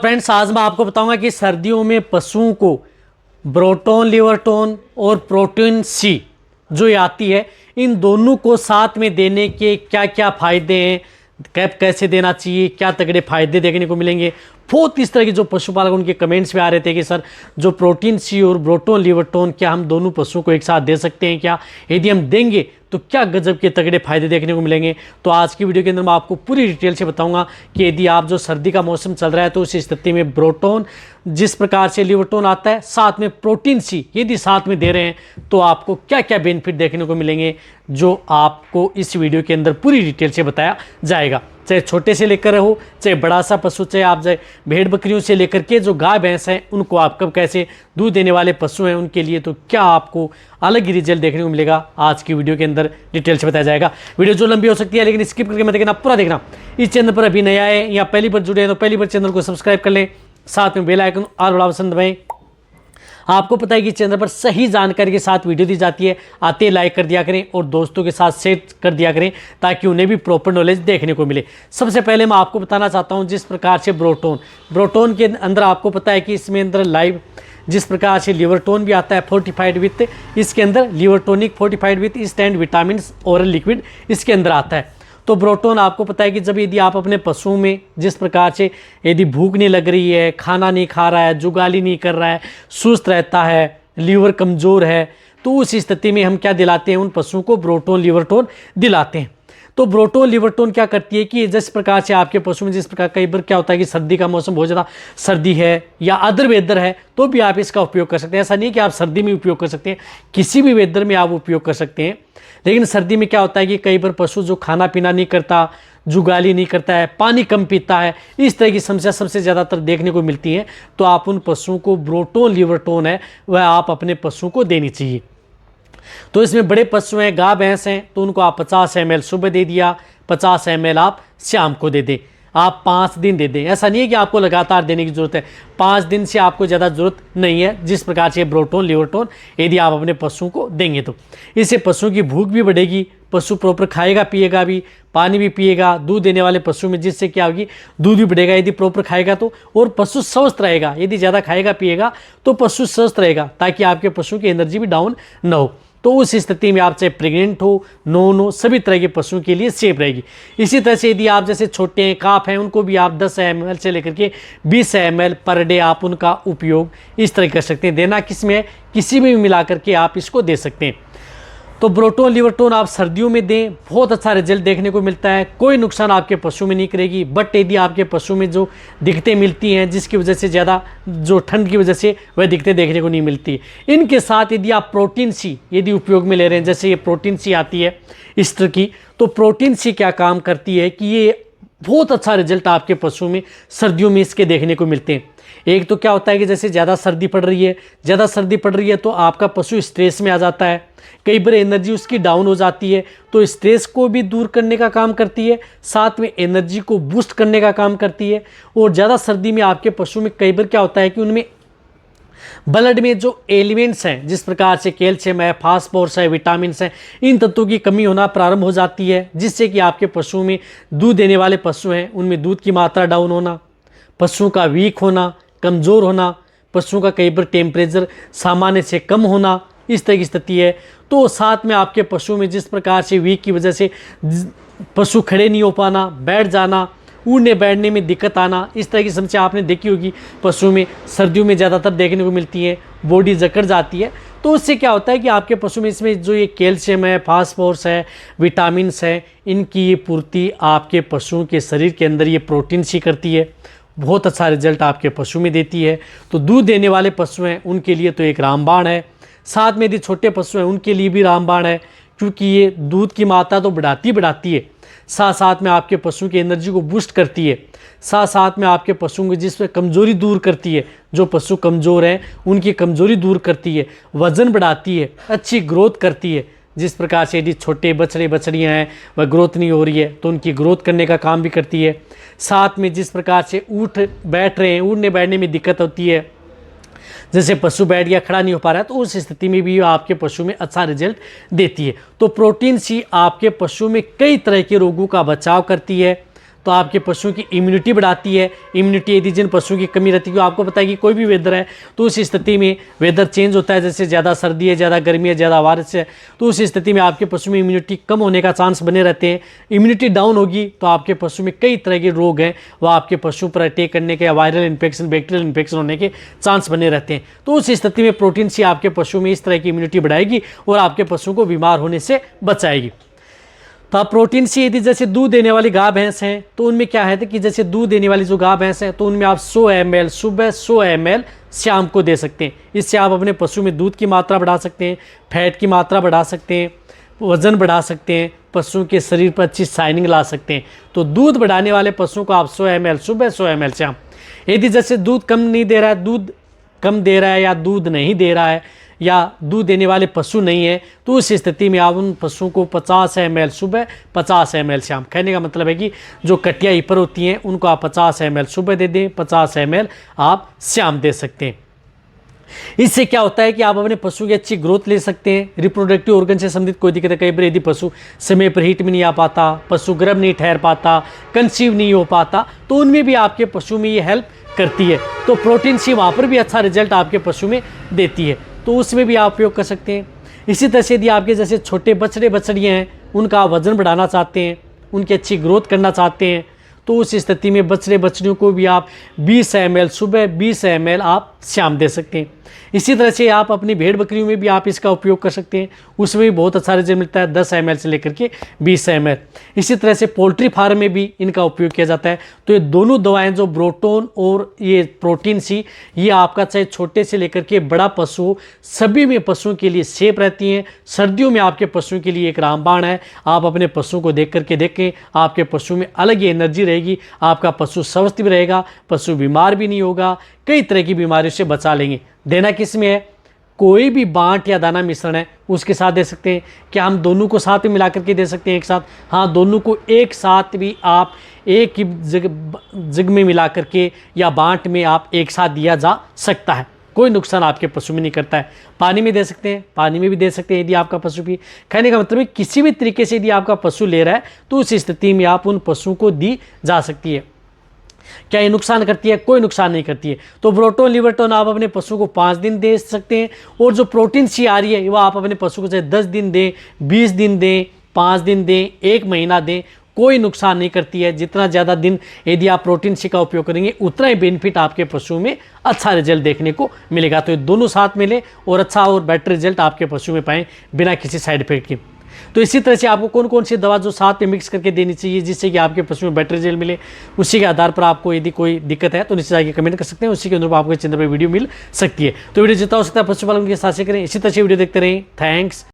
Friends, आज मैं आपको बताऊंगा कि सर्दियों में पशुओं को ब्रोटोन, लिवरटोन और प्रोटीन सी जो ये आती है, इन दोनों को साथ में देने के क्या क्या फ़ायदे हैं, कैप कैसे देना चाहिए, क्या तगड़े फ़ायदे देखने को मिलेंगे। बहुत इस तरह के जो पशुपालक उनके कमेंट्स में आ रहे थे कि सर जो प्रोटीन सी और ब्रोटोन, लिवरटोन क्या हम दोनों पशुओं को एक साथ दे सकते हैं क्या, यदि हम देंगे तो क्या गजब के तगड़े फायदे देखने को मिलेंगे। तो आज की वीडियो के अंदर मैं आपको पूरी डिटेल से बताऊंगा कि यदि आप जो सर्दी का मौसम चल रहा है तो उस स्थिति में ब्रोटोन जिस प्रकार से लिवरटोन आता है, साथ में प्रोटीन सी यदि साथ में दे रहे हैं तो आपको क्या क्या बेनिफिट देखने को मिलेंगे, जो आपको इस वीडियो के अंदर पूरी डिटेल से बताया जाएगा। चाहे छोटे से लेकर हो, चाहे बड़ा सा पशु, चाहे आप चाहे भेड़ बकरियों से लेकर के जो गाय भैंस हैं उनको आप कब कैसे दूध देने वाले पशु हैं उनके लिए, तो क्या आपको अलग ही रिजल्ट देखने को मिलेगा आज की वीडियो के अंदर डिटेल से बताया जाएगा। वीडियो जो लंबी हो सकती है लेकिन स्किप करके मत देखना, पूरा देखना। इस चैनल पर अभी नया है या पहली बार जुड़े हैं तो पहली बार चैनल को सब्सक्राइब कर लें, साथ में बेल आइकन और बड़ा बटन दबाएं। आपको पता है कि चैनल पर सही जानकारी के साथ वीडियो दी जाती है, आते लाइक कर दिया करें और दोस्तों के साथ शेयर कर दिया करें ताकि उन्हें भी प्रॉपर नॉलेज देखने को मिले। सबसे पहले मैं आपको बताना चाहता हूं जिस प्रकार से ब्रोटोन के अंदर आपको पता है कि इसमें अंदर लाइव जिस प्रकार से लिवरटोन भी आता है फोर्टिफाइड विथ, इसके अंदर liver tonic fortified with stand vitamin oral liquid इसके अंदर आता है। तो ब्रोटोन आपको पता है कि जब यदि आप अपने पशुओं में जिस प्रकार से यदि भूख नहीं लग रही है, खाना नहीं खा रहा है, जुगाली नहीं कर रहा है, सुस्त रहता है, लीवर कमज़ोर है, तो उस स्थिति में हम क्या दिलाते हैं, उन पशुओं को ब्रोटोन लिवरटोन दिलाते हैं। तो ब्रोटोन लिवरटोन क्या करती है कि जिस प्रकार से आपके पशु में जिस प्रकार कई बार क्या होता है कि सर्दी का मौसम बहुत ज़्यादा सर्दी है या अदर वेदर है तो भी आप इसका उपयोग कर सकते हैं। ऐसा नहीं है कि आप सर्दी में उपयोग कर सकते हैं, किसी भी वेदर में आप उपयोग कर सकते हैं। लेकिन सर्दी में क्या होता है कि कई बार पशु जो खाना पीना नहीं करता, जुगाली नहीं करता है, पानी कम पीता है, इस तरह की समस्या सबसे ज़्यादातर देखने को मिलती है। तो आप उन पशुओं को ब्रोटोन लिवरटोन है वह आप अपने पशुओं को देनी चाहिए। तो इसमें बड़े पशु हैं, गाय भैंस हैं, तो उनको आप 50 ml सुबह दे दिया, 50 ml आप शाम को दे दें। आप 5 दिन दे दें, ऐसा नहीं है कि आपको लगातार देने की ज़रूरत है, 5 दिन से आपको ज़्यादा ज़रूरत नहीं है। जिस प्रकार से ब्रोटोन लिवरटोन यदि आप अपने पशुओं को देंगे तो इससे पशुओं की भूख भी बढ़ेगी, पशु प्रॉपर खाएगा पिएगा भी, पानी भी पिएगा। दूध देने वाले पशु में जिससे क्या होगी, दूध भी बढ़ेगा यदि प्रॉपर खाएगा तो, और पशु स्वस्थ रहेगा। यदि ज़्यादा खाएगा पिएगा तो पशु स्वस्थ रहेगा ताकि आपके पशु की एनर्जी भी डाउन न हो। तो उस स्थिति में आप चाहे प्रेग्नेंट हो, नॉन हो, सभी तरह के पशुओं के लिए सेफ रहेगी। इसी तरह से यदि आप जैसे छोटे हैं, काफ हैं, उनको भी आप 10 ml से लेकर के 20 ml पर डे आप उनका उपयोग इस तरह कर सकते हैं। देना किस में है, किसी में भी मिला करके आप इसको दे सकते हैं। तो ब्रोटोन लिवरटोन आप सर्दियों में दें, बहुत अच्छा रिजल्ट देखने को मिलता है, कोई नुकसान आपके पशु में नहीं करेगी। बट यदि आपके पशु में जो दिक्कतें मिलती हैं जिसकी वजह से ज़्यादा जो ठंड की वजह से वह दिक्कतें देखने को नहीं मिलती, इनके साथ यदि आप प्रोटीन सी यदि उपयोग में ले रहे हैं, जैसे ये प्रोटीन सी आती है इस तरह की, तो प्रोटीन सी क्या काम करती है कि ये बहुत अच्छा रिजल्ट आपके पशु में सर्दियों में इसके देखने को मिलते हैं। एक तो क्या होता है कि जैसे ज़्यादा सर्दी पड़ रही है तो आपका पशु स्ट्रेस में आ जाता है, कई बार एनर्जी उसकी डाउन हो जाती है, तो स्ट्रेस को भी दूर करने का काम करती है, साथ में एनर्जी को बूस्ट करने का काम करती है। और ज़्यादा सर्दी में आपके पशु में कई बार क्या होता है कि उनमें ब्लड में जो एलिमेंट्स हैं जिस प्रकार से कैल्शियम है, फास्फोरस है, विटामिन है, इन तत्वों की कमी होना प्रारंभ हो जाती है, जिससे कि आपके पशु में दूध देने वाले पशु हैं उनमें दूध की मात्रा डाउन होना, पशुओं का वीक होना, कमज़ोर होना, पशुओं का कई बार टेम्परेचर सामान्य से कम होना, इस तरह की स्थिति है। तो साथ में आपके पशु में जिस प्रकार से वीक की वजह से पशु खड़े नहीं हो पाना, बैठ जाना, उड़ने बैठने में दिक्कत आना, इस तरह की समस्या आपने देखी होगी पशु में सर्दियों में ज़्यादातर देखने को मिलती है, बॉडी जकड़ जाती है। तो उससे क्या होता है कि आपके पशु में इसमें जो ये कैल्शियम है, फास्फोरस है, विटामिन्स है, इनकी ये पूर्ति आपके पशुओं के शरीर के अंदर ये प्रोटीन सी करती है, बहुत अच्छा रिजल्ट आपके पशु में देती है। तो दूध देने वाले पशु हैं उनके लिए तो एक रामबाण है, साथ में यदि छोटे पशु हैं उनके लिए भी रामबाण है, क्योंकि ये दूध की मात्रा तो बढ़ाती है, साथ में आपके पशु की एनर्जी को बूस्ट करती है, साथ में आपके पशुओं की जिसमें कमज़ोरी दूर करती है, जो पशु कमज़ोर हैं उनकी कमज़ोरी दूर करती है, वज़न बढ़ाती है, अच्छी ग्रोथ करती है। जिस प्रकार से यदि छोटे बछड़े बछड़ियाँ हैं वह ग्रोथ नहीं हो रही है तो उनकी ग्रोथ करने का काम भी करती है। साथ में जिस प्रकार से उठ बैठ रहे हैं, उड़ने बैठने में दिक्कत होती है, जैसे पशु बैठ गया, खड़ा नहीं हो पा रहा है, तो उस स्थिति में भी आपके पशु में अच्छा रिजल्ट देती है। तो प्रोटीन सी आपके पशु में कई तरह के रोगों का बचाव करती है, तो आपके पशुओं की इम्यूनिटी बढ़ाती है। इम्यूनिटी यदि जिन पशुओं की कमी रहती है, आपको पता है कि कोई भी वेदर है तो उस स्थिति में वेदर चेंज होता है, जैसे ज़्यादा सर्दी है, ज़्यादा गर्मी है, ज़्यादा बारिश है, तो उस स्थिति में आपके पशु में इम्यूनिटी कम होने का चांस बने रहते हैं। इम्यूनिटी डाउन होगी तो आपके पशु में कई तरह के रोग हैं वह आपके पशु पर अटैक करने के या वायरल इन्फेक्शन, बैक्टीरियल इन्फेक्शन होने के चांस बने रहते हैं। तो उस स्थिति में प्रोटीन सी आपके पशु में इस तरह की इम्यूनिटी बढ़ाएगी और आपके पशु को बीमार होने से बचाएगी। तो आप प्रोटीन सी यदि जैसे दूध देने वाली गाय भैंस हैं तो उनमें क्या है कि जैसे दूध देने वाली जो गाय भैंस हैं तो उनमें आप 100 ml सुबह, 100 ml शाम को दे सकते हैं। इससे आप अपने पशु में दूध की मात्रा बढ़ा सकते हैं, फैट की मात्रा बढ़ा सकते हैं, वजन बढ़ा सकते हैं, पशुओं के शरीर पर अच्छी शाइनिंग ला सकते हैं। तो दूध बढ़ाने वाले पशुओं को आप 100 ml सुबह, 100 ml शाम। यदि जैसे दूध कम नहीं दे रहा है, दूध कम दे रहा है या दूध नहीं दे रहा है या दूध देने वाले पशु नहीं है, तो उस स्थिति में आप उन पशुओं को 50 ml सुबह, 50 ml शाम। कहने का मतलब है कि जो कटिया ईपर होती हैं उनको आप 50 ml सुबह दे दें, 50 ml आप शाम दे सकते हैं। इससे क्या होता है कि आप अपने पशु की अच्छी ग्रोथ ले सकते हैं। रिप्रोडक्टिव ऑर्गन से संबंधित कोई दिक्कत है, कई बार यदि पशु समय पर हीट में नहीं आ पाता, पशु गर्भ नहीं ठहर पाता, कंसीव नहीं हो पाता, तो उनमें भी आपके पशु में ये हेल्प करती है। तो प्रोटीन सी वहाँ पर भी अच्छा रिजल्ट आपके पशु में देती है, तो उसमें भी आप उपयोग कर सकते हैं। इसी तरह से यदि आपके जैसे छोटे बछड़े बछड़ियाँ हैं, उनका वजन बढ़ाना चाहते हैं, उनकी अच्छी ग्रोथ करना चाहते हैं, तो उस स्थिति में बछड़े बछड़ियों को भी आप 20 ml सुबह, 20 ml आप शाम दे सकते हैं। इसी तरह से आप अपनी भेड़ बकरियों में भी आप इसका उपयोग कर सकते हैं, उसमें भी बहुत अच्छा रिजल्ट मिलता है, 10 ml से लेकर के 20 ml। इसी तरह से पोल्ट्री फार्म में भी इनका उपयोग किया जाता है। तो ये दोनों दवाएं जो ब्रोटोन और ये प्रोटीन सी, ये आपका चाहे छोटे से लेकर के बड़ा पशु हो, सभी में पशुओं के लिए सेफ रहती हैं। सर्दियों में आपके पशुओं के लिए एक रामबाण है। आप अपने पशु को देख करके देखें, आपके पशु में अलग ही एनर्जी रहेगी, आपका पशु स्वस्थ भी रहेगा, पशु बीमार भी नहीं होगा, कई तरह की बीमारियों से बचा लेंगे। देना किस में है? कोई भी बांट या दाना मिश्रण है उसके साथ दे सकते हैं। क्या हम दोनों को साथ में मिला करके दे सकते हैं एक साथ? हाँ, दोनों को एक साथ भी आप एक ही जग में मिला करके या बांट में आप एक साथ दिया जा सकता है, कोई नुकसान आपके पशु में नहीं करता है। पानी में दे सकते हैं, पानी में भी दे सकते हैं यदि आपका पशु भी। कहने का मतलब है किसी भी तरीके से यदि आपका पशु ले रहा है तो उस स्थिति में आप उन पशुओं को दी जा सकती है। क्या ये नुकसान करती है? कोई नुकसान नहीं करती है। तो ब्रोटोन लिवर्टोन आप अपने पशु को 5 दिन दे सकते हैं, और जो प्रोटीन सी आ रही है वो आप अपने पशु को चाहे 10 दिन दें, 20 दिन दें, 5 दिन दें, 1 महीना दें, कोई नुकसान नहीं करती है। जितना ज़्यादा दिन यदि आप प्रोटीन सी का उपयोग करेंगे उतना ही बेनिफिट आपके पशु में अच्छा रिजल्ट देखने को मिलेगा। तो ये दोनों साथ मिले और अच्छा और बेटर रिजल्ट आपके पशु में पाएँ बिना किसी साइड इफेक्ट के। तो इसी तरह से आपको कौन कौन सी दवा जो साथ में मिक्स करके देनी चाहिए जिससे कि आपके पशु में बेटर रिजल्ट मिले, उसी के आधार पर आपको यदि कोई दिक्कत है तो नीचे जाके कमेंट कर सकते हैं, उसी के अनुरूप आपको चैनल पर वीडियो मिल सकती है। तो वीडियो जितना हो सकता है पशुपालन के साथ से करें। इसी तरह से वीडियो देखते रहें। थैंक्स।